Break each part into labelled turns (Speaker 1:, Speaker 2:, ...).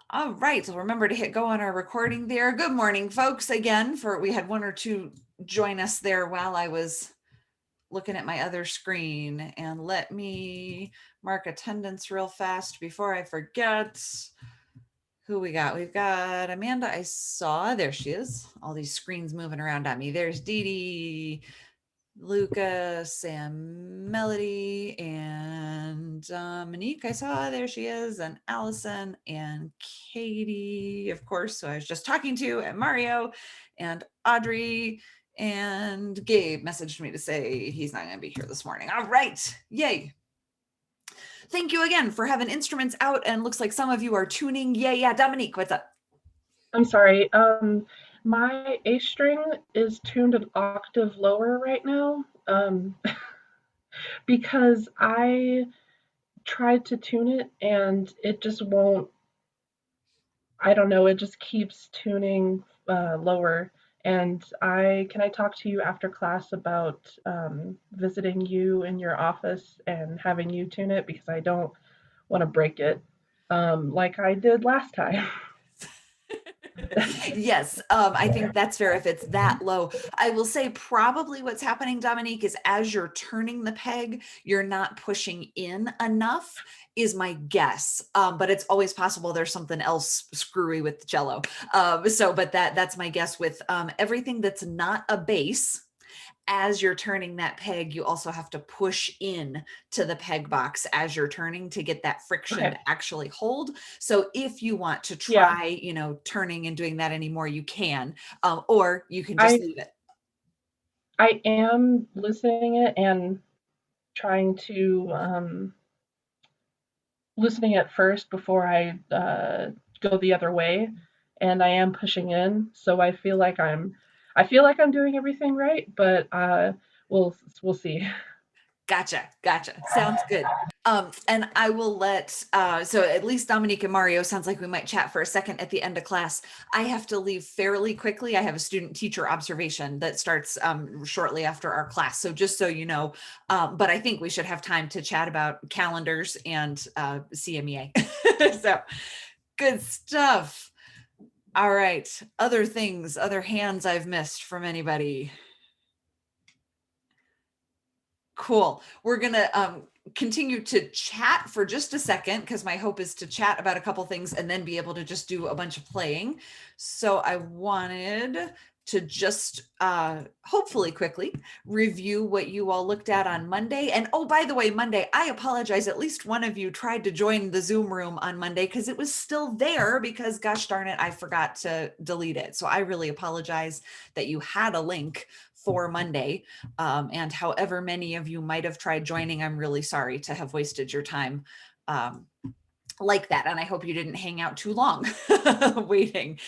Speaker 1: All right, so remember to hit go on our recording there. Good morning, folks. Again, we had one or two join us there while I was looking at my other screen. And let me mark attendance real fast before I forget. Who we got? We've got Amanda. I saw, there she is. All these screens moving around on me. There's Dee Dee, Lucas and Melody and Monique. I saw, there she is, and Allison and Katie, of course, who I was just talking to, and Mario and Audrey. And Gabe messaged me to say he's not going to be here this morning. All right. Yay. Thank you again for having instruments out, and looks like some of you are tuning. Yeah. Dominique, what's up?
Speaker 2: I'm sorry. My A string is tuned an octave lower right now, because I tried to tune it and it just won't. I don't know. It just keeps tuning lower. And can I talk to you after class about visiting you in your office and having you tune it because I don't want to break it like I did last time.
Speaker 1: Yes, I think that's fair if it's that low. I will say probably what's happening, Dominique, is as you're turning the peg, you're not pushing in enough, is my guess. But it's always possible there's something else screwy with the cello. But that's my guess with everything that's not a bass. As you're turning that peg, you also have to push in to the peg box as you're turning to get that friction
Speaker 2: Okay.
Speaker 1: to actually hold. So if you want to
Speaker 2: Yeah.
Speaker 1: try, turning and doing that anymore, you can, or you can just
Speaker 2: I
Speaker 1: leave it.
Speaker 2: I am listening it and trying to listening at first before I go the other way, and I am pushing in. So I feel like I'm doing everything right, but we'll see.
Speaker 1: Gotcha. Sounds good. And I will so at least Dominique and Mario, sounds like we might chat for a second at the end of class. I have to leave fairly quickly. I have a student teacher observation that starts shortly after our class. So just so you know, but I think we should have time to chat about calendars and CMEA. So good stuff. All right. Other things, other hands I've missed from anybody. Cool. We're going to continue to chat for just a second because my hope is to chat about a couple things and then be able to just do a bunch of playing. So I wanted to just hopefully quickly review what you all looked at on Monday. And oh, by the way, Monday, I apologize. At least one of you tried to join the Zoom room on Monday because it was still there because gosh darn it, I forgot to delete it. So I really apologize that you had a link for Monday. And however many of you might have tried joining, I'm really sorry to have wasted your time like that. And I hope you didn't hang out too long waiting.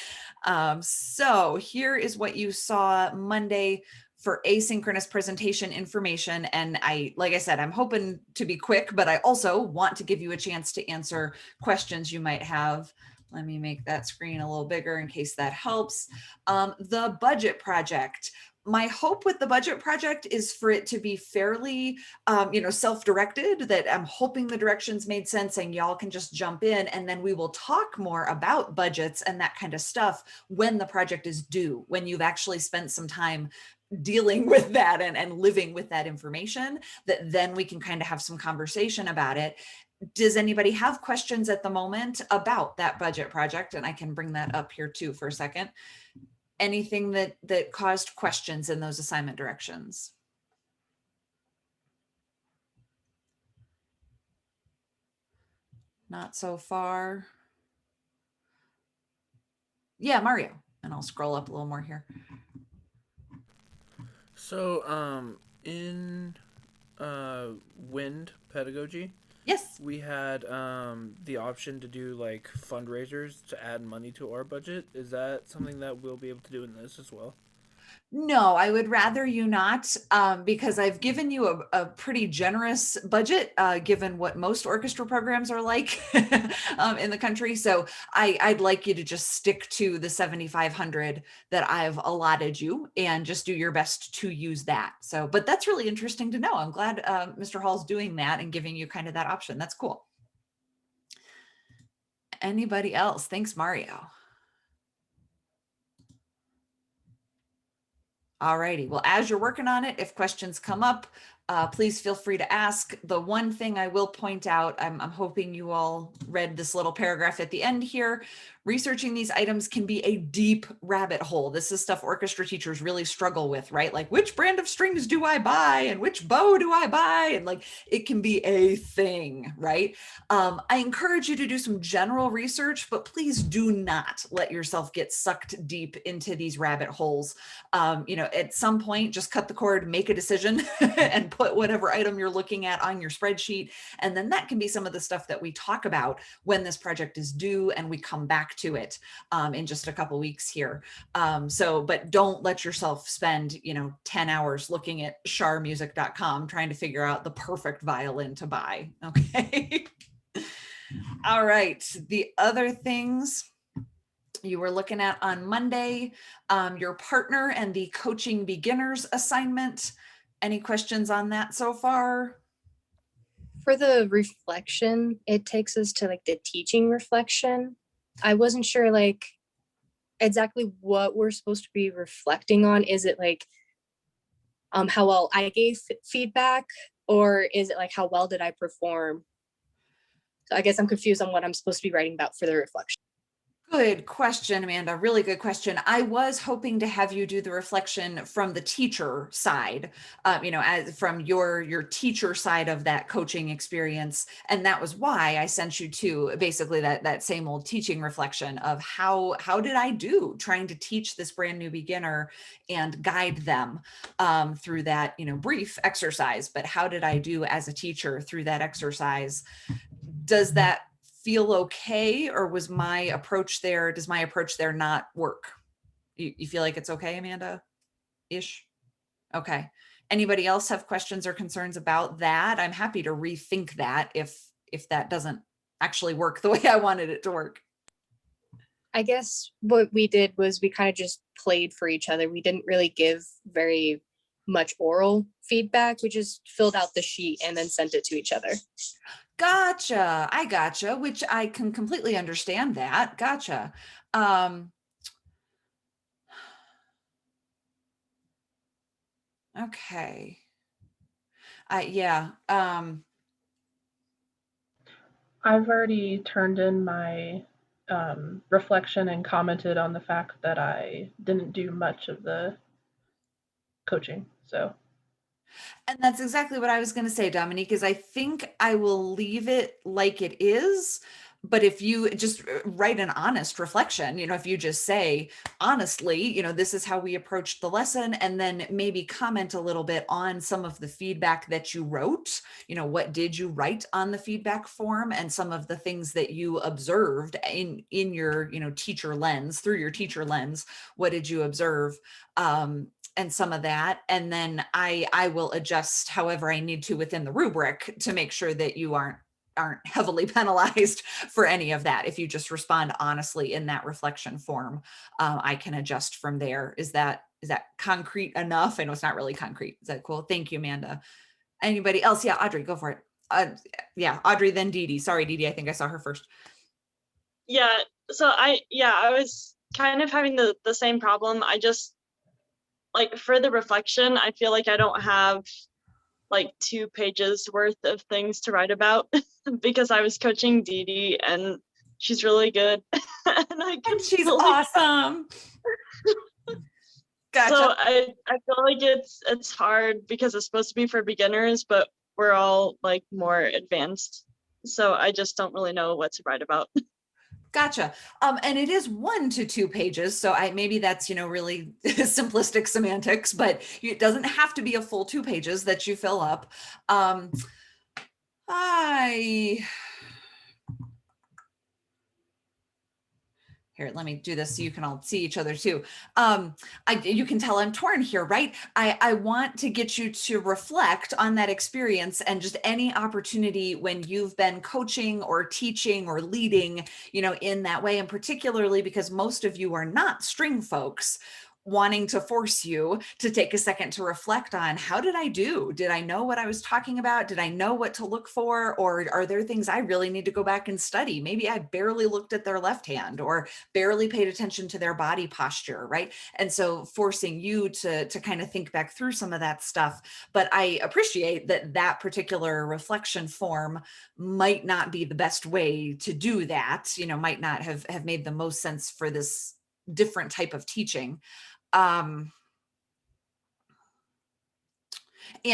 Speaker 1: So here is what you saw Monday for asynchronous presentation information. And like I said, I'm hoping to be quick, but I also want to give you a chance to answer questions you might have. Let me make that screen a little bigger in case that helps. The budget project. My hope with the budget project is for it to be fairly, self-directed, that I'm hoping the directions made sense and y'all can just jump in, and then we will talk more about budgets and that kind of stuff when the project is due, when you've actually spent some time dealing with that and living with that information, that then we can kind of have some conversation about it. Does anybody have questions at the moment about that budget project? And I can bring that up here too for a second. Anything that caused questions in those assignment directions? Not so far. Yeah, Mario. And I'll scroll up a little more here.
Speaker 3: So, in wind pedagogy,
Speaker 1: Yes.
Speaker 3: we had the option to do like fundraisers to add money to our budget. Is that something that we'll be able to do in this as well?
Speaker 1: No, I would rather you not, because I've given you a pretty generous budget, given what most orchestra programs are like in the country. So I'd like you to just stick to the 7,500 that I've allotted you and just do your best to use that. So, but that's really interesting to know. I'm glad Mr. Hall's doing that and giving you kind of that option. That's cool. Anybody else? Thanks, Mario. All righty. Well, as you're working on it, if questions come up, please feel free to ask. The one thing I will point out, I'm hoping you all read this little paragraph at the end here. Researching these items can be a deep rabbit hole. This is stuff orchestra teachers really struggle with, right? Like, which brand of strings do I buy and which bow do I buy? And like, it can be a thing, right? I encourage you to do some general research, but please do not let yourself get sucked deep into these rabbit holes. At some point, just cut the cord, make a decision, and put whatever item you're looking at on your spreadsheet. And then that can be some of the stuff that we talk about when this project is due and we come back to it in just a couple weeks here. But don't let yourself spend, 10 hours looking at charmusic.com trying to figure out the perfect violin to buy. Okay. All right. The other things you were looking at on Monday, your partner and the coaching beginners assignment. Any questions on that so far?
Speaker 4: For the reflection, it takes us to like the teaching reflection. I wasn't sure like exactly what we're supposed to be reflecting on. Is it like how well I gave feedback, or is it like how well did I perform? So I guess I'm confused on what I'm supposed to be writing about for the reflection.
Speaker 1: Good question, Amanda. Really good question. I was hoping to have you do the reflection from the teacher side, as from your teacher side of that coaching experience. And that was why I sent you to basically that same old teaching reflection of how did I do trying to teach this brand new beginner and guide them through that, brief exercise. But how did I do as a teacher through that exercise? Does that feel okay, or does my approach there not work? You feel like it's okay, Amanda? Ish? Okay. Anybody else have questions or concerns about that? I'm happy to rethink that if that doesn't actually work the way I wanted it to work.
Speaker 4: I guess what we did was we kind of just played for each other. We didn't really give very much oral feedback. We just filled out the sheet and then sent it to each other.
Speaker 1: Gotcha. I gotcha, which I can completely understand that. Gotcha. Okay. Yeah.
Speaker 2: I've already turned in my reflection and commented on the fact that I didn't do much of the coaching. So
Speaker 1: And that's exactly what I was going to say, Dominique, is I think I will leave it like it is. But if you just write an honest reflection, if you just say, honestly, this is how we approached the lesson, and then maybe comment a little bit on some of the feedback that you wrote, what did you write on the feedback form, and some of the things that you observed in your, teacher lens, through your teacher lens, what did you observe? And some of that. And then I will adjust however I need to within the rubric to make sure that you aren't heavily penalized for any of that. If you just respond honestly in that reflection form, I can adjust from there. Is that concrete enough? I know it's not really concrete. Is that cool? Thank you, Amanda. Anybody else? Yeah, Audrey, go for it. Yeah, Audrey, then Dee Dee. Sorry, Dee Dee, I think I saw her first.
Speaker 5: Yeah, so I was kind of having the same problem. I just, like, for the reflection, I feel like I don't have like 2 pages worth of things to write about because I was coaching Dee Dee and she's really good.
Speaker 1: And she's awesome. Gotcha.
Speaker 5: So I feel like it's hard because it's supposed to be for beginners, but we're all like more advanced. So I just don't really know what to write about.
Speaker 1: Gotcha. And it is 1 to 2 pages. So maybe that's, really simplistic semantics, but it doesn't have to be a full 2 pages that you fill up. Here, let me do this so you can all see each other too. You can tell I'm torn here, right? I want to get you to reflect on that experience and just any opportunity when you've been coaching or teaching or leading, in that way, and particularly because most of you are not string folks. wanting to force you to take a second to reflect on, how did I do? Did I know what I was talking about? Did I know what to look for? Or are there things I really need to go back and study? Maybe I barely looked at their left hand or barely paid attention to their body posture, right? And so forcing you to kind of think back through some of that stuff. But I appreciate that that particular reflection form might not be the best way to do that, might not have made the most sense for this different type of teaching. And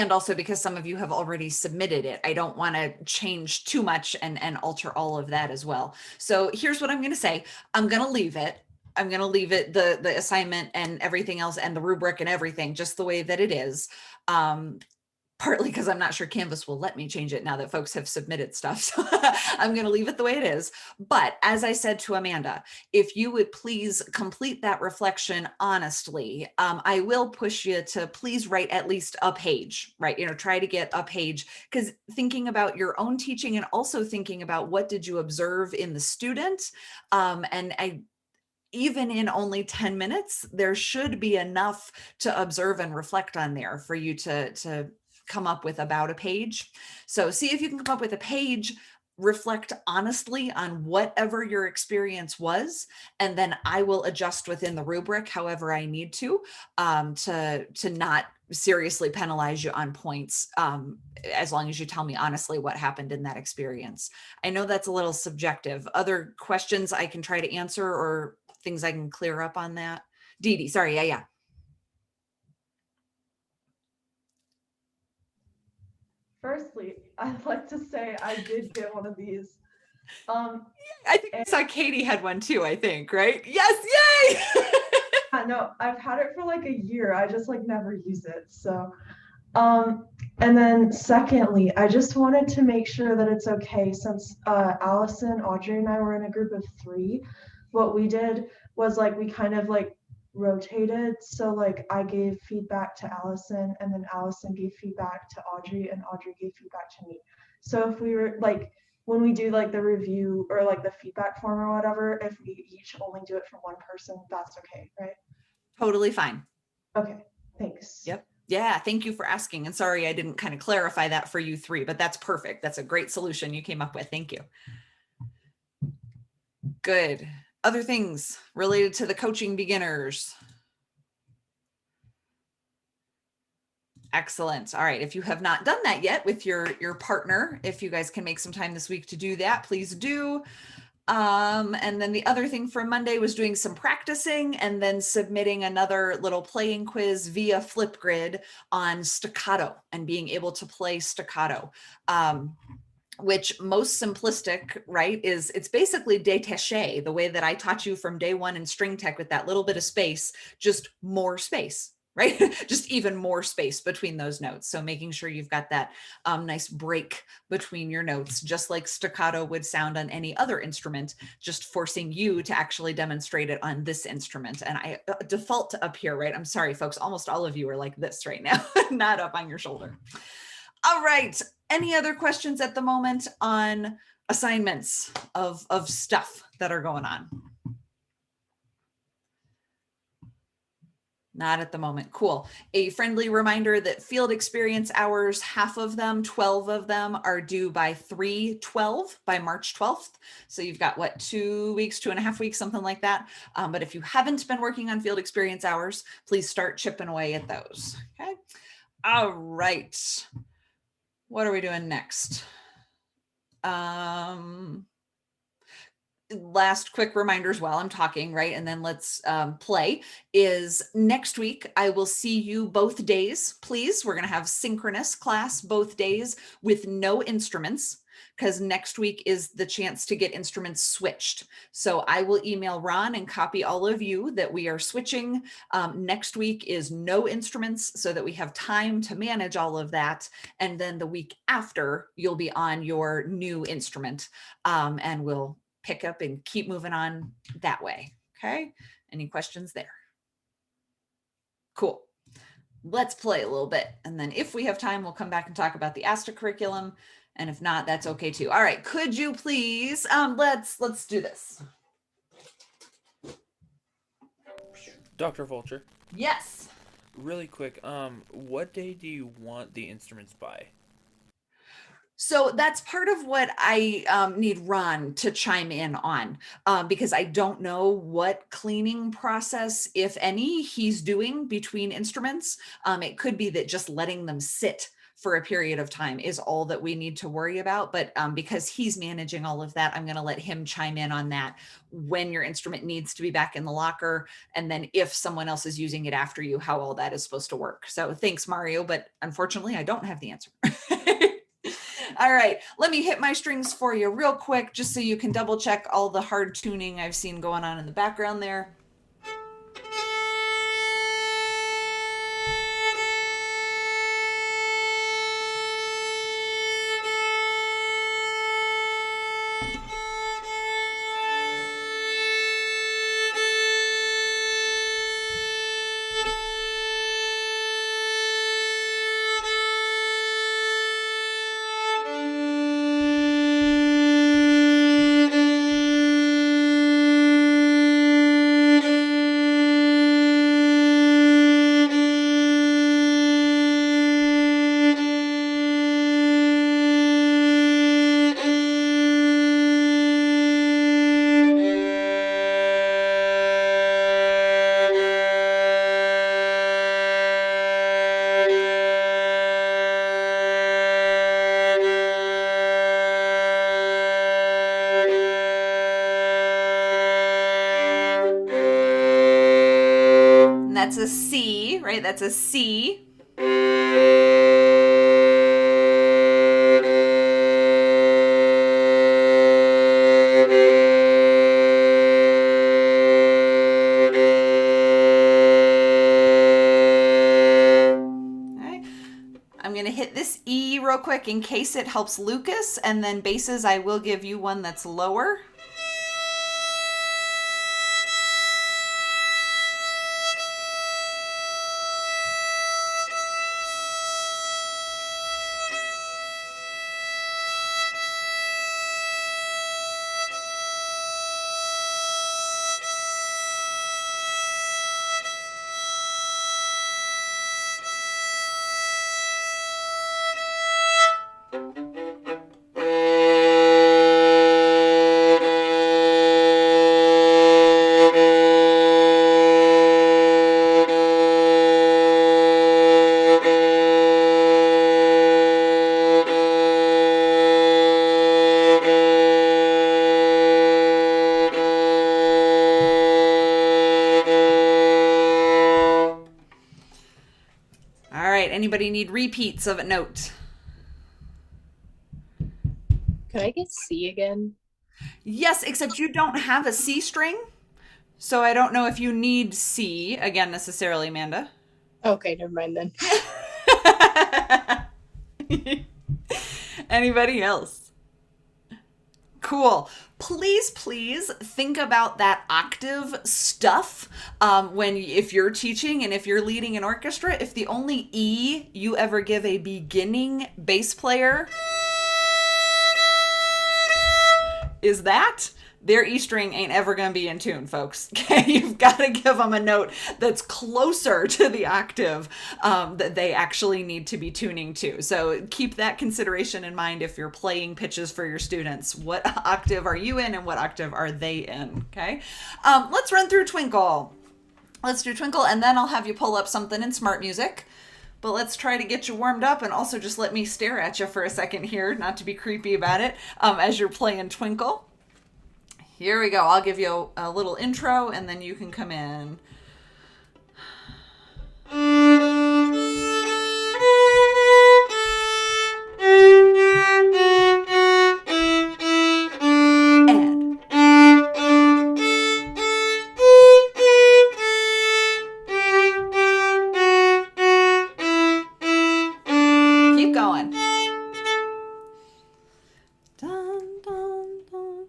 Speaker 1: also because some of you have already submitted it, I don't want to change too much and alter all of that as well. So here's what I'm going to say. I'm going to leave it. The assignment and everything else and the rubric and everything just the way that it is. Partly because I'm not sure Canvas will let me change it now that folks have submitted stuff. So I'm going to leave it the way it is. But as I said to Amanda, if you would please complete that reflection honestly, I will push you to please write at least a page, right? Try to get a page, because thinking about your own teaching and also thinking about what did you observe in the student. Even in only 10 minutes, there should be enough to observe and reflect on there for you to come up with about a page. So see if you can come up with a page, reflect honestly on whatever your experience was, and then I will adjust within the rubric however I need to not seriously penalize you on points, as long as you tell me honestly what happened in that experience. I know that's a little subjective. Other questions I can try to answer or things I can clear up on that? Dee Dee, sorry, yeah.
Speaker 2: Firstly, I'd like to say I did get one of these.
Speaker 1: I think I saw Katie had one too, I think, right? Yes, yay!
Speaker 2: No, I've had it for like a year. I just never use it. So, and then secondly, I just wanted to make sure that it's okay since Allison, Audrey, and I were in a group of 3. What we did was we kind of rotated. So I gave feedback to Allison, and then Allison gave feedback to Audrey, and Audrey gave feedback to me. So if we were when we do the review or the feedback form or whatever, if we each only do it for one person, that's okay, right?
Speaker 1: Totally fine.
Speaker 2: Okay, thanks.
Speaker 1: Yep. Yeah, thank you for asking. And sorry, I didn't kind of clarify that for you 3, but that's perfect. That's a great solution you came up with. Thank you. Good. Other things related to the coaching beginners. Excellent. All right. If you have not done that yet with your partner, if you guys can make some time this week to do that, please do. And then the other thing for Monday was doing some practicing and then submitting another little playing quiz via Flipgrid on staccato and being able to play staccato. Which most simplistic, right, is it's basically détaché, the way that I taught you from day 1 in string tech with that little bit of space, just more space, right? Just even more space between those notes. So making sure you've got that nice break between your notes, just like staccato would sound on any other instrument, just forcing you to actually demonstrate it on this instrument. And I default to up here, right? I'm sorry, folks, almost all of you are like this right now, not up on your shoulder. All right. Any other questions at the moment on assignments of stuff that are going on? Not at the moment. Cool. A friendly reminder that field experience hours, half of them, 12 of them are due by 3/12, by March 12th. So you've got what, 2 weeks, 2.5 weeks, something like that. But if you haven't been working on field experience hours, please start chipping away at those. Okay. All right. What are we doing next? Last quick reminders while I'm talking, right? And then let's play is next week. I will see you both days, please. We're going to have synchronous class both days with no instruments, because next week is the chance to get instruments switched. So I will email Ron and copy all of you that we are switching. Next week is no instruments so that we have time to manage all of that. And then the week after, you'll be on your new instrument, and we'll pick up and keep moving on that way. Okay. Any questions there? Cool. Let's play a little bit. And then if we have time, we'll come back and talk about the ASTA curriculum. And if not, that's okay too. All right. Could you please, let's do this.
Speaker 3: Dr. Vulture.
Speaker 1: Yes.
Speaker 3: Really quick, what day do you want the instruments by?
Speaker 1: So that's part of what I need Ron to chime in on, because I don't know what cleaning process, if any, he's doing between instruments. It could be that just letting them sit for a period of time is all that we need to worry about. But because he's managing all of that, I'm going to let him chime in on that when your instrument needs to be back in the locker. And then if someone else is using it after you, how all that is supposed to work. So thanks, Mario. But unfortunately, I don't have the answer. All right, let me hit my strings for you real quick, just so you can double check all the hard tuning I've seen going on in the background there. And that's a C, right? That's a C. Okay. I'm going to hit this E real quick in case it helps Lucas, and then basses, I will give you one that's lower. All right, anybody need repeats of a note?
Speaker 4: Could I get C again?
Speaker 1: Yes, except you don't have a C string. So I don't know if you need C again necessarily, Amanda.
Speaker 4: Okay, never mind then.
Speaker 1: Anybody else? Cool. Please, please think about that octave stuff when if you're teaching and if you're leading an orchestra. If the only E you ever give a beginning bass player is that, their E string ain't ever going to be in tune, folks. Okay, you've got to give them a note that's closer to the octave that they actually need to be tuning to. So keep that consideration in mind if you're playing pitches for your students. What octave are you in and what octave are they in? Okay, let's run through Twinkle. Let's do Twinkle, and then I'll have you pull up something in Smart Music. But let's try to get you warmed up, and also just let me stare at you for a second here, not to be creepy about it, as you're playing Twinkle. Here we go. I'll give you a little intro, and then you can come in. Keep going. Dun, dun, dun.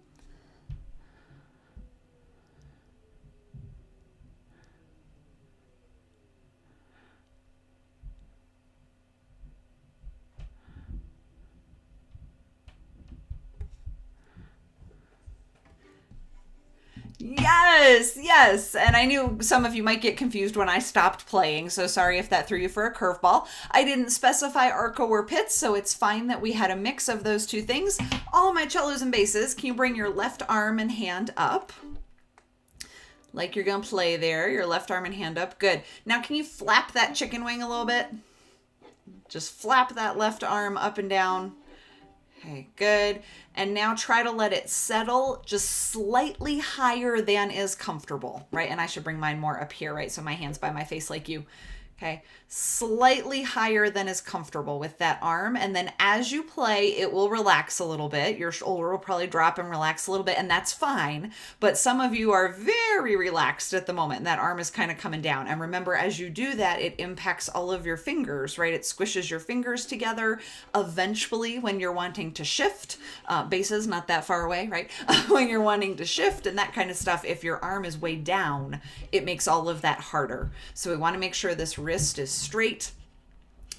Speaker 1: Yes. And I knew some of you might get confused when I stopped playing, so sorry if that threw you for a curveball. I didn't specify arco or pits, so it's fine that we had a mix of those two things. All my cellos and basses, can you bring your left arm and hand up? Like you're gonna play there, your left arm and hand up. Good. Now can you flap that chicken wing a little bit? Just flap that left arm up and down. Okay, good. And now try to let it settle just slightly higher than is comfortable, right? And I should bring mine more up here, right? So my hand's by my face like you. Okay, slightly higher than is comfortable with that arm. And then as you play, it will relax a little bit. Your shoulder will probably drop and relax a little bit, and that's fine. But some of you are very relaxed at the moment, and that arm is kind of coming down. And remember, as you do that, it impacts all of your fingers, right? It squishes your fingers together. Eventually, when you're wanting to shift, basses not that far away, right? When you're wanting to shift and that kind of stuff, if your arm is way down, it makes all of that harder. So we want to make sure this wrist is straight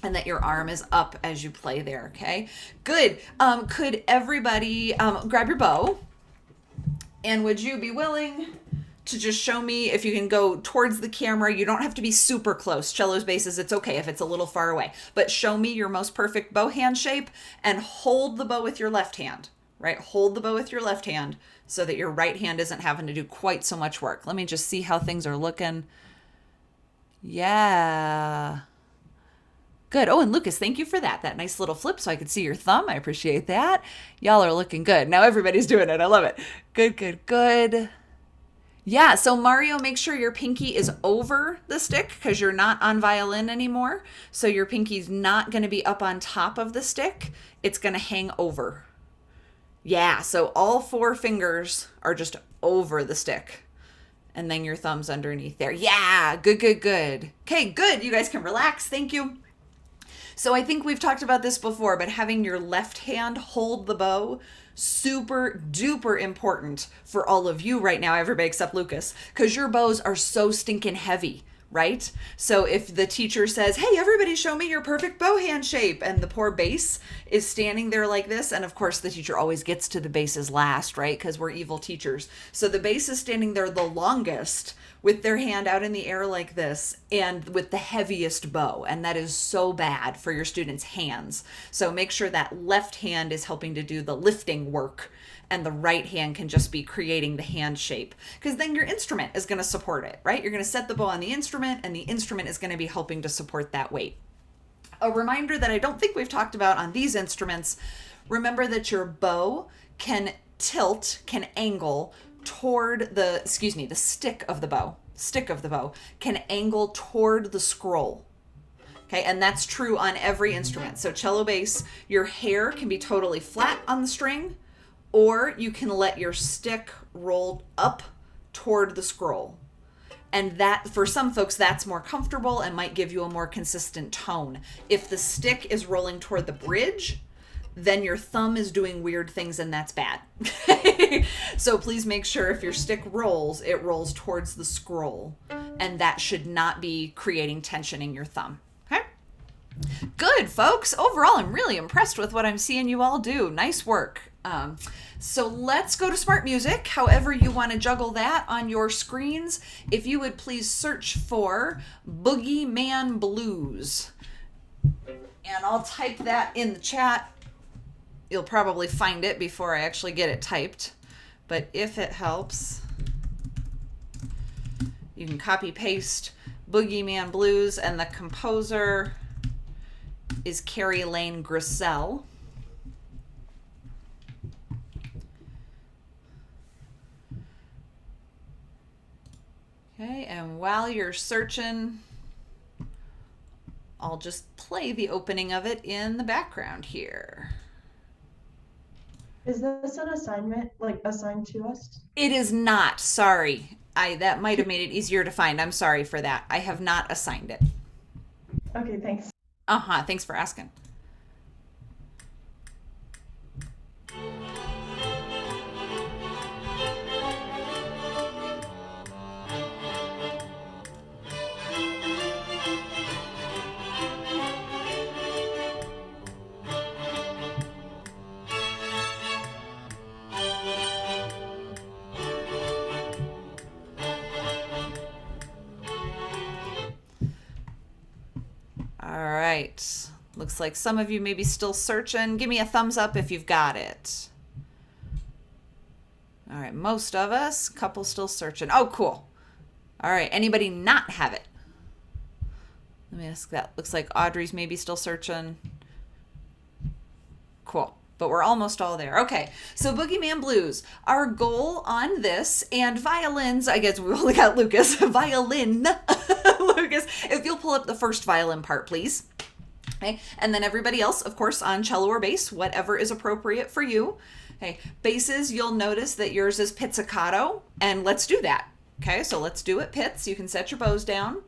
Speaker 1: and that your arm is up as you play there. Okay, good. Could everybody grab your bow, and would you be willing to just show me if you can go towards the camera? You don't have to be super close. Cellos, basses, it's okay if it's a little far away, but show me your most perfect bow hand shape and hold the bow with your left hand, right? Hold the bow with your left hand so that your right hand isn't having to do quite so much work. Let me just see how things are looking. Yeah. Good. Oh, and Lucas, thank you for that. That nice little flip so I could see your thumb. I appreciate that. Y'all are looking good. Now everybody's doing it. I love it. Good, good, good. Yeah, so Mario, make sure your pinky is over the stick because you're not on violin anymore. So your pinky's not going to be up on top of the stick. It's going to hang over. Yeah, so all 4 fingers are just over the stick. And then your thumb's underneath there. Yeah, good, good, good. Okay, good. You guys can relax. Thank you. So I think we've talked about this before, but having your left hand hold the bow, super duper important for all of you right now, everybody except Lucas, because your bows are so stinking heavy, right? So if the teacher says, hey, everybody show me your perfect bow hand shape, and the poor bass is standing there like this, and of course the teacher always gets to the basses last, right? Because we're evil teachers. So the bass is standing there the longest with their hand out in the air like this and with the heaviest bow, and that is so bad for your students' hands. So make sure that left hand is helping to do the lifting work and the right hand can just be creating the hand shape, because then your instrument is going to support it, right? You're going to set the bow on the instrument and the instrument is going to be helping to support that weight. A reminder that I don't think we've talked about on these instruments, remember that your bow can tilt, can angle toward the stick of the bow can angle toward the scroll. Okay, and that's true on every instrument. So cello, bass, your hair can be totally flat on the string, or you can let your stick roll up toward the scroll. And that, for some folks, that's more comfortable and might give you a more consistent tone. If the stick is rolling toward the bridge, then your thumb is doing weird things and that's bad. So please make sure if your stick rolls, it rolls towards the scroll, and that should not be creating tension in your thumb. Okay? Good, folks. Overall, I'm really impressed with what I'm seeing you all do. Nice work. So let's go to smart music. However you want to juggle that on your screens, if you would please search for Boogeyman Blues. And I'll type that in the chat. You'll probably find it before I actually get it typed. But if it helps, you can copy paste Boogeyman Blues, and the composer is Carrie Lane Grissell. Okay, and while you're searching, I'll just play the opening of it in the background here.
Speaker 6: Is this an assignment, like assigned to us?
Speaker 1: It is not, sorry. That might have made it easier to find. I'm sorry for that. I have not assigned it.
Speaker 6: Okay, thanks.
Speaker 1: Thanks for asking. All right. Looks like some of you may be still searching. Give me a thumbs up if you've got it. All right, most of us. Couple still searching. Oh, cool. All right, anybody not have it? Let me ask that. Looks like Audrey's maybe still searching. Cool. But we're almost all there. Okay, so Boogeyman Blues. Our goal on this, and violins, I guess we only got Lucas. Violin. Lucas, if you'll pull up the first violin part, please. Okay, and then everybody else, of course, on cello or bass, whatever is appropriate for you. Okay, basses, you'll notice that yours is pizzicato, and let's do that. Okay, so let's do it, Pitts. You can set your bows down.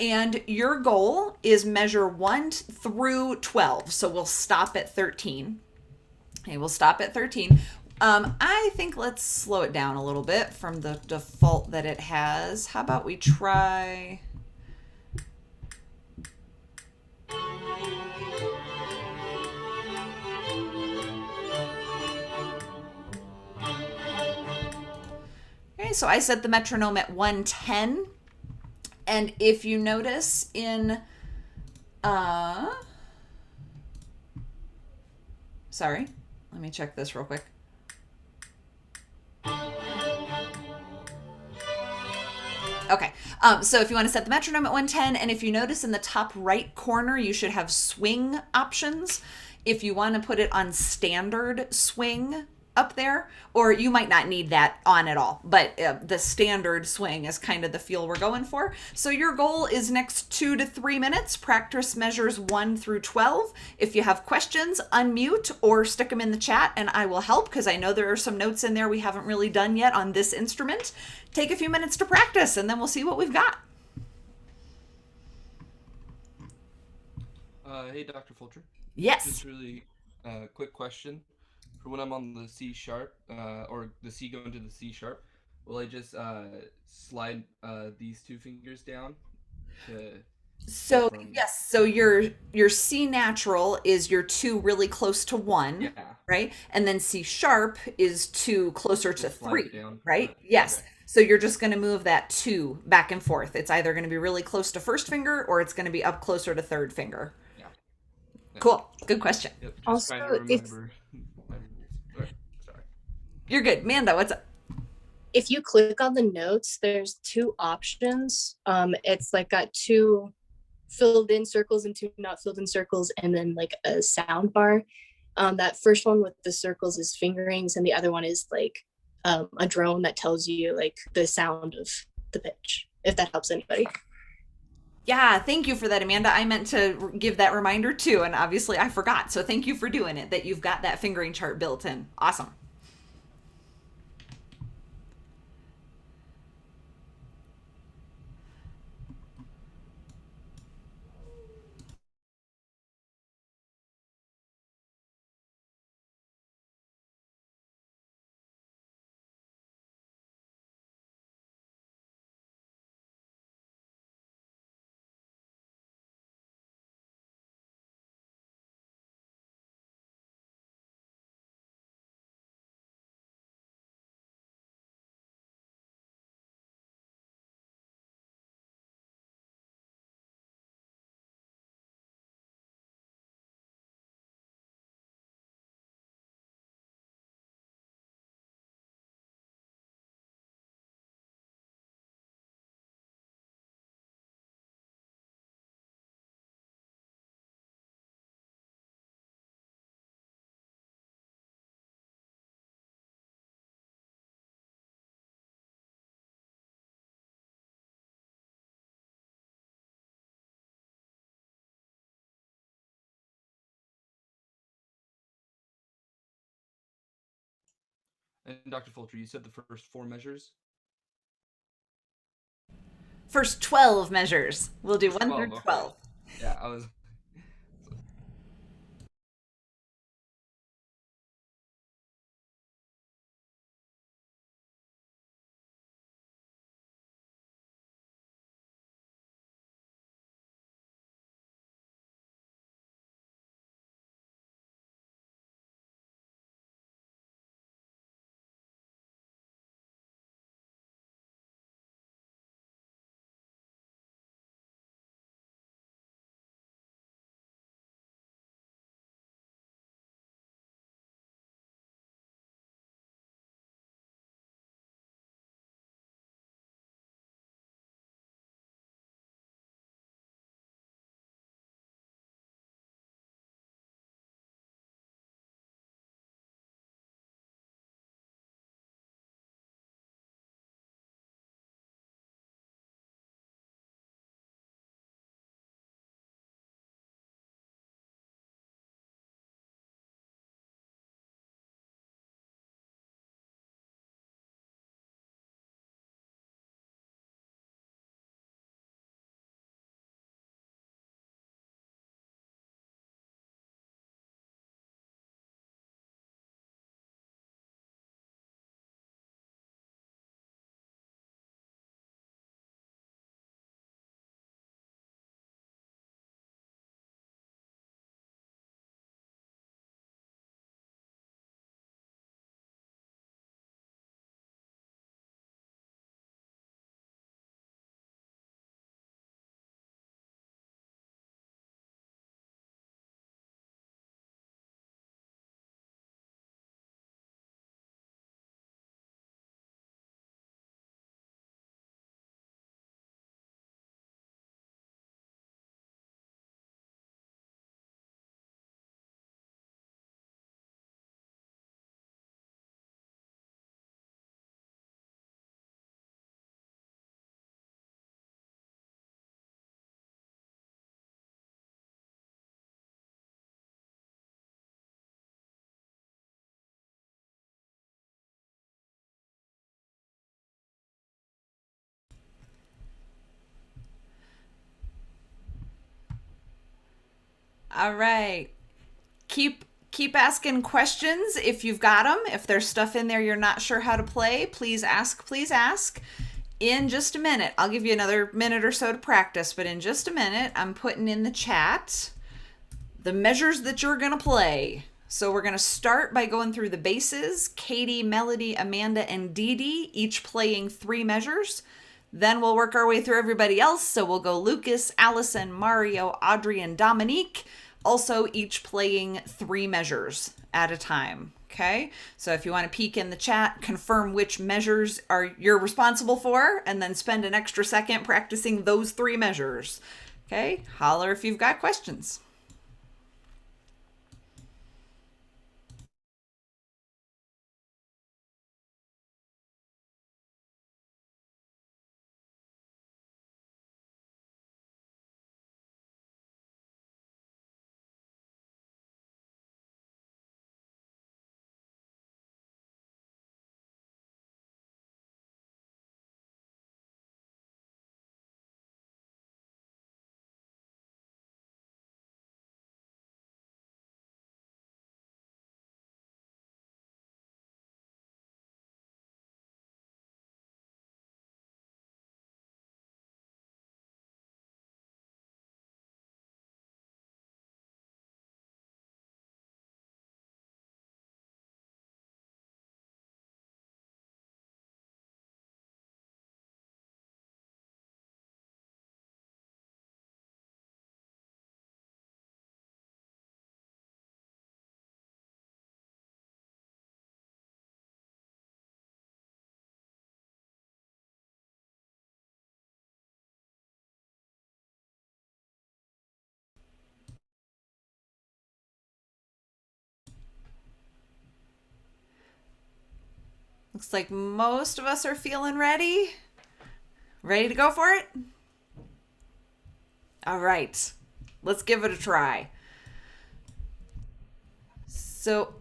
Speaker 1: And your goal is measure 1 through 12. So we'll stop at 13. Okay, we'll stop at 13. I think let's slow it down a little bit from the default that it has. How about we try... Okay, so I set the metronome at 110. And if you notice in, sorry, let me check this real quick. Okay, so if you want to set the metronome at 110, and if you notice in the top right corner, you should have swing options. If you want to put it on standard swing up there, or you might not need that on at all, but the standard swing is kind of the feel we're going for. So your goal is next 2 to 3 minutes. Practice measures 1 through 12. If you have questions, unmute or stick them in the chat and I will help, because I know there are some notes in there we haven't really done yet on this instrument. Take a few minutes to practice and then we'll see what we've got.
Speaker 7: Hey, Dr. Fulcher.
Speaker 1: Yes.
Speaker 7: Just really quick question. For when I'm on the C sharp, or the C going to the C sharp, will I just slide these 2 fingers down to...
Speaker 1: So yes, so your C natural is your 2 really close to 1,
Speaker 7: Yeah.
Speaker 1: right? And then C sharp is 2 closer to
Speaker 7: Just slide
Speaker 1: 3,
Speaker 7: it down.
Speaker 1: right?
Speaker 7: Okay.
Speaker 1: Yes. So you're just going to move that 2 back and forth. It's either going to be really close to first finger or it's going to be up closer to third finger.
Speaker 7: Yeah.
Speaker 1: Cool. Good question.
Speaker 7: Yep. Just
Speaker 4: Also,
Speaker 7: trying to
Speaker 4: if
Speaker 7: remember. Sorry.
Speaker 1: You're good. Manda, what's up?
Speaker 4: if you click on the notes, there's 2 options. It's like got 2 filled in circles and 2 not filled in circles, and then like a sound bar. That first one with the circles is fingerings, and the other one is like a drone that tells you like the sound of the pitch, if that helps anybody.
Speaker 1: Yeah, thank you for that, Amanda. I meant to give that reminder too, and obviously I forgot. So thank you for doing it, that you've got that fingering chart built in. Awesome.
Speaker 7: And Dr. Fulcher, you said the first 4 measures?
Speaker 1: First 12 measures. We'll do 1 through
Speaker 7: 12,
Speaker 1: 12.
Speaker 7: okay. Yeah, I was...
Speaker 1: All right. Keep asking questions if you've got them. If there's stuff in there you're not sure how to play, please ask, please ask. In just a minute, I'll give you another minute or so to practice, but in just a minute, I'm putting in the chat the measures that you're going to play. So we're going to start by going through the bases. Katie, Melody, Amanda, and Dee Dee, each playing 3 measures. Then we'll work our way through everybody else. So we'll go Lucas, Allison, Mario, Audrey, and Dominique, also each playing 3 measures at a time. Okay, so if you want to peek in the chat, confirm which measures are you're responsible for, and then spend an extra second practicing those 3 measures. Okay, holler if you've got questions. Looks like most of us are feeling ready. Ready to go for it? All right, let's give it a try. So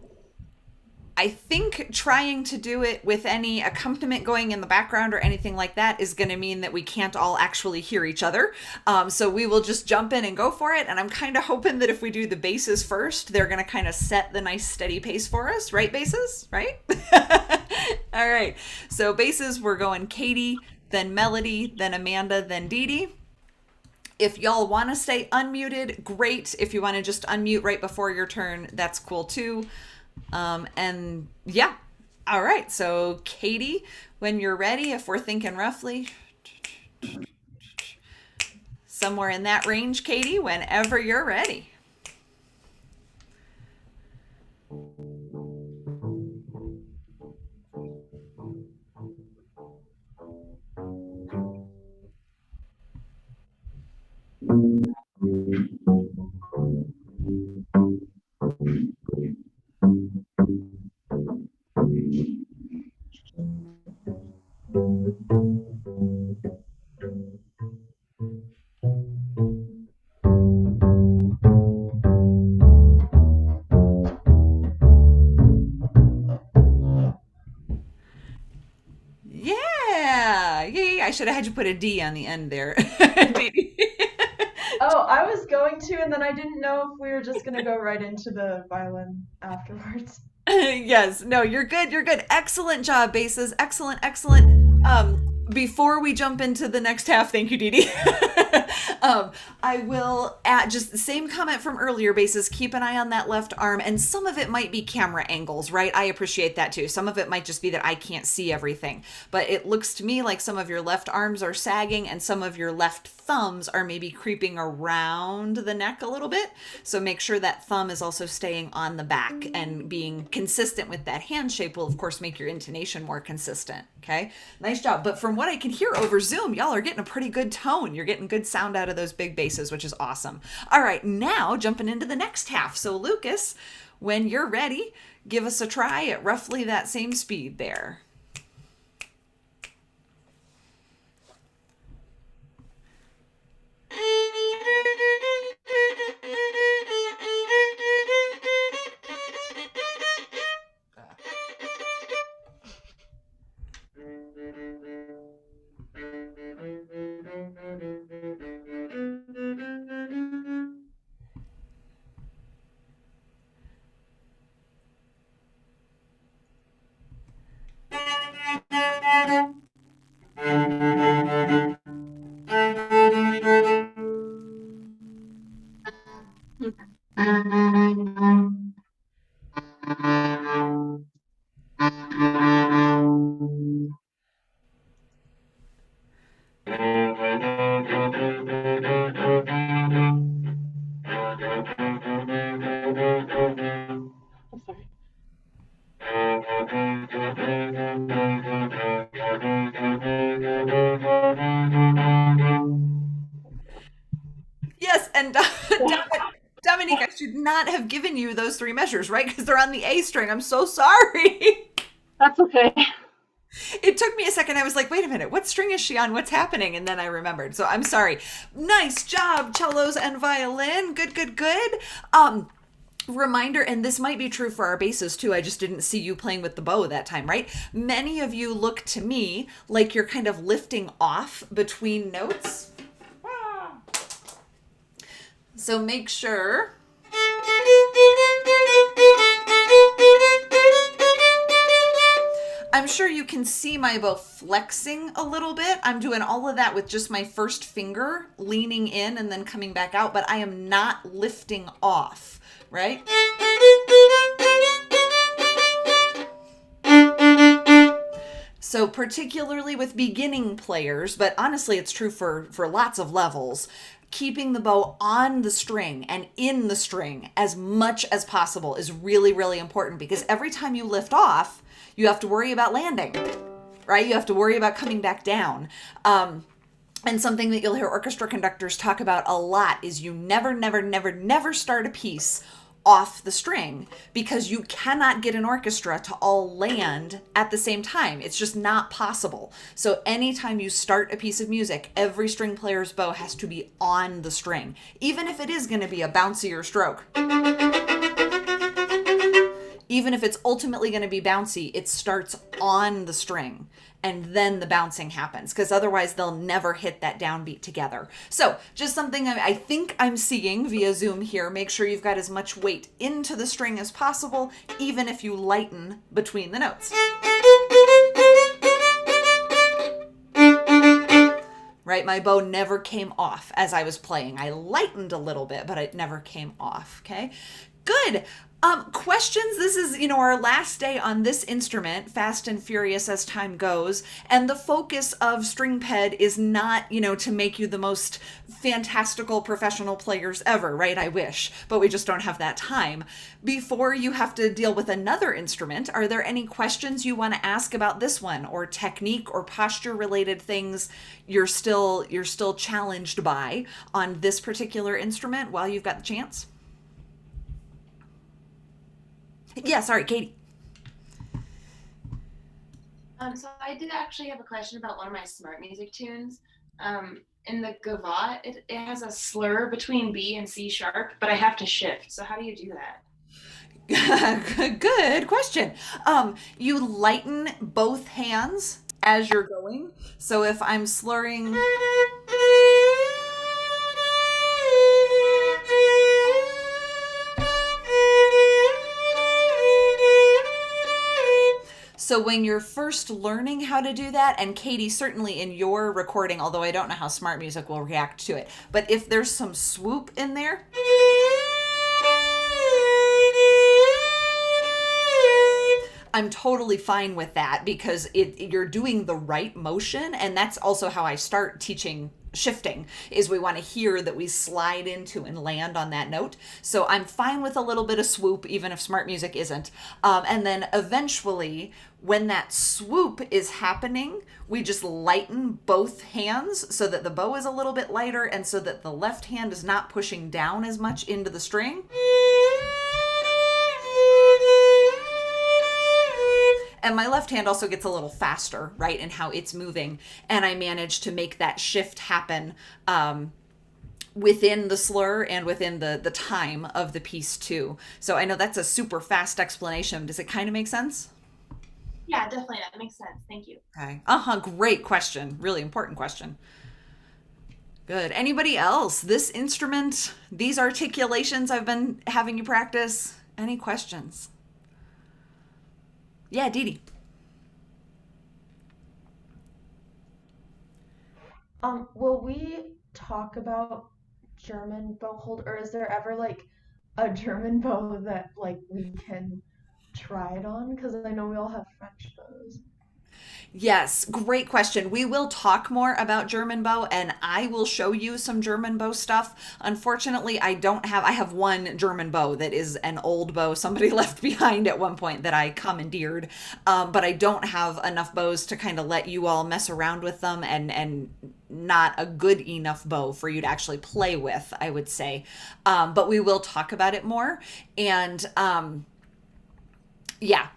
Speaker 1: I think trying to do it with any accompaniment going in the background or anything like that is going to mean that we can't all actually hear each other. So we will just jump in and go for it. And I'm kind of hoping that if we do the basses first, they're going to kind of set the nice steady pace for us. Right, basses? Right? All right. So basses, we're going Katie, then Melody, then Amanda, then Dee Dee. If y'all want to stay unmuted, great. If you want to just unmute right before your turn, that's cool too. And yeah, all right. So Katie, when you're ready, if we're thinking roughly somewhere in that range, Katie, whenever you're ready. Yeah. Yay. I should have had you put a D on the end there.
Speaker 6: Oh, I was going to, and then I didn't know if we were just gonna go right into the violin afterwards.
Speaker 1: Yes, no, you're good. You're good. Excellent job, basses. Excellent, excellent. Before we jump into the next half, thank you, Dee Dee. I will add just the same comment from earlier, basses. Keep an eye on that left arm, and some of it might be camera angles, right? I appreciate that too. Some of it might just be that I can't see everything, but it looks to me like some of your left arms are sagging and some of your left thumbs are maybe creeping around the neck a little bit. So make sure that thumb is also staying on the back, and being consistent with that hand shape will of course make your intonation more consistent. Okay, nice job. But from what I can hear over Zoom, y'all are getting a pretty good tone. You're getting good sound out of those big basses, which is awesome. All right, now jumping into the next half. So Lucas, when you're ready, give us a try at roughly that same speed there.
Speaker 2: I'm sorry.
Speaker 1: Yes, and Dominique, I should not have given you those three measures, right? Because they're on the A string. I'm so sorry.
Speaker 2: That's okay.
Speaker 1: It took me a second. I was like, wait a minute, what string is she on? What's happening? And then I remembered. So I'm sorry. Nice job, cellos and violin. Good, good, good. Reminder, and this might be true for our basses too. I just didn't see you playing with the bow that time, right? Many of you look to me like you're kind of lifting off between notes. So make sure. I'm sure you can see my bow flexing a little bit. I'm doing all of that with just my first finger leaning in and then coming back out, but I am not lifting off, right? So particularly with beginning players, but honestly it's true for lots of levels, keeping the bow on the string and in the string as much as possible is really, really important, because every time you lift off, you have to worry about landing, right? You have to worry about coming back down. And something that you'll hear orchestra conductors talk about a lot is you never, never, never, never start a piece off the string, because you cannot get an orchestra to all land at the same time. It's just not possible. So anytime you start a piece of music, every string player's bow has to be on the string, even if it is going to be a bouncier stroke. Even if it's ultimately going to be bouncy, it starts on the string and then the bouncing happens, because otherwise they'll never hit that downbeat together. So just something I think I'm seeing via Zoom here. Make sure you've got as much weight into the string as possible, even if you lighten between the notes. Right, my bow never came off as I was playing. I lightened a little bit, but it never came off, okay? Good. Questions? This is, our last day on this instrument, fast and furious as time goes. And the focus of StringPed is not, to make you the most fantastical professional players ever, right? I wish, but we just don't have that time. Before you have to deal with another instrument, are there any questions you want to ask about this one, or technique or posture related things you're still challenged by on this particular instrument while you've got the chance? Yeah, sorry, Katie.
Speaker 8: So I did actually have a question about one of my smart music tunes. In the gavotte, it has a slur between B and C sharp, but I have to shift. So how do you do that?
Speaker 1: Good question. You lighten both hands as you're going. So if I'm slurring, so when you're first learning how to do that, and Katie, certainly in your recording, although I don't know how smart music will react to it, but if there's some swoop in there, I'm totally fine with that, because you're doing the right motion. And that's also how I start teaching shifting, is we want to hear that we slide into and land on that note. So I'm fine with a little bit of swoop, even if smart music isn't. And then eventually, when that swoop is happening, we just lighten both hands so that the bow is a little bit lighter, and so that the left hand is not pushing down as much into the string. And my left hand also gets a little faster, right, in how it's moving. And I manage to make that shift happen within the slur and within the time of the piece too. So I know that's a super fast explanation. Does it kind of make sense?
Speaker 8: Yeah, definitely. That makes sense. Thank you.
Speaker 1: Okay. Great question. Really important question. Good. Anybody else? This instrument, these articulations I've been having you practice. Any questions? Yeah, Dee Dee.
Speaker 6: Will we talk about German bow hold, or is there ever like a German bow that like we can try it on? Because I know we all have French bows.
Speaker 1: Yes, great question. We will talk more about German bow and I will show you some German bow stuff. Unfortunately, I have one German bow that is an old bow somebody left behind at one point that I commandeered. But I don't have enough bows to kind of let you all mess around with them and not a good enough bow for you to actually play with, I would say. But we will talk about it more. And, yeah.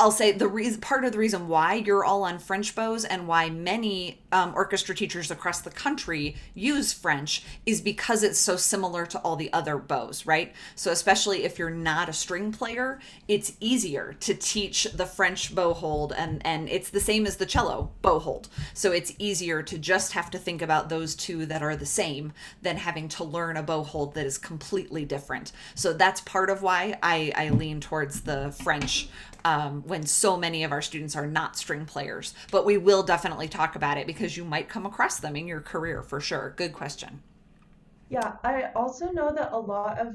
Speaker 1: I'll say part of the reason why you're all on French bows and why many orchestra teachers across the country use French is because it's so similar to all the other bows, right? So especially if you're not a string player, it's easier to teach the French bow hold, and it's the same as the cello bow hold. So it's easier to just have to think about those two that are the same than having to learn a bow hold that is completely different. So that's part of why I lean towards the French when so many of our students are not string players. But we will definitely talk about it because you might come across them in your career for sure. Good question.
Speaker 6: Yeah, I also know that a lot of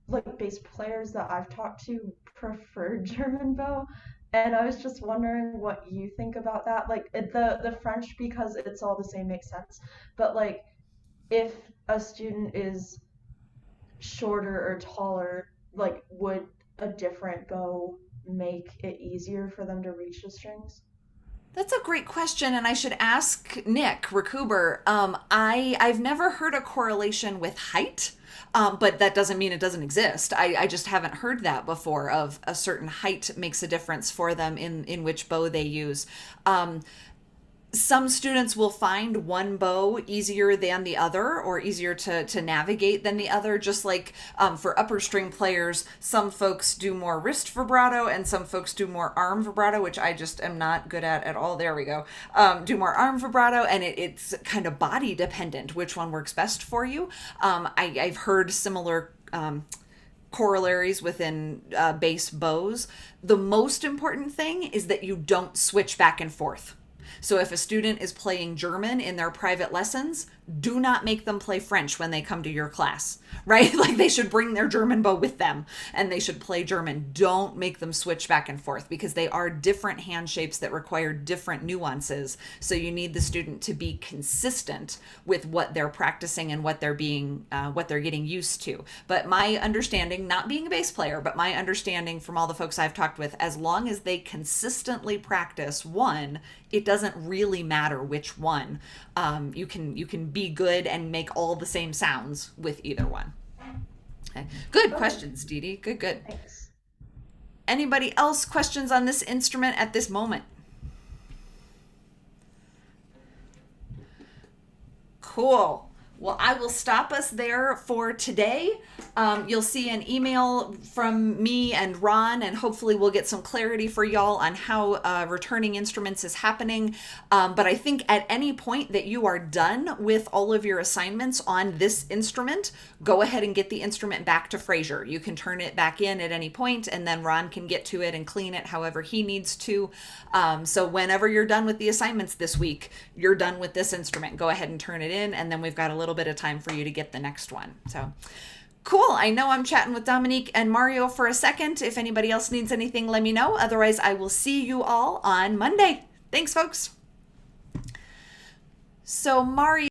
Speaker 6: like bass players that I've talked to prefer German bow, and I was just wondering what you think about that. Like the French, because it's all the same, makes sense. But like if a student is shorter or taller, like would a different bow make it easier for them to reach the strings?
Speaker 1: That's a great question, and I should ask Nick Rakuber. I've never heard a correlation with height, but that doesn't mean it doesn't exist. I just haven't heard that before. Of a certain height makes a difference for them in which bow they use. Some students will find one bow easier than the other or easier to navigate than the other. Just like for upper string players, some folks do more wrist vibrato and some folks do more arm vibrato, which I just am not good at all. There we go. Do more arm vibrato, and it's kind of body dependent which one works best for you. I've heard similar corollaries within bass bows. The most important thing is that you don't switch back and forth. So if a student is playing German in their private lessons, do not make them play French when they come to your class, right? Like they should bring their German bow with them and they should play German. Don't make them switch back and forth because they are different hand shapes that require different nuances. So you need the student to be consistent with what they're practicing and what they're getting used to. But my understanding, not being a bass player, but my understanding from all the folks I've talked with, as long as they consistently practice one, it doesn't really matter which one. You can be good and make all the same sounds with either one. Okay. Good questions, Dee Dee. Good.
Speaker 6: Thanks.
Speaker 1: Anybody else questions on this instrument at this moment? Cool. Well, I will stop us there for today. You'll see an email from me and Ron, and hopefully we'll get some clarity for y'all on how returning instruments is happening. But I think at any point that you are done with all of your assignments on this instrument, go ahead and get the instrument back to Fraser. You can turn it back in at any point, and then Ron can get to it and clean it however he needs to. So whenever you're done with the assignments this week, you're done with this instrument. Go ahead and turn it in, and then we've got a little bit of time for you to get the next one. So cool. I know I'm chatting with Dominique and Mario for a second. If anybody else needs anything, let me know. Otherwise, I will see you all on Monday. Thanks, folks. So Mario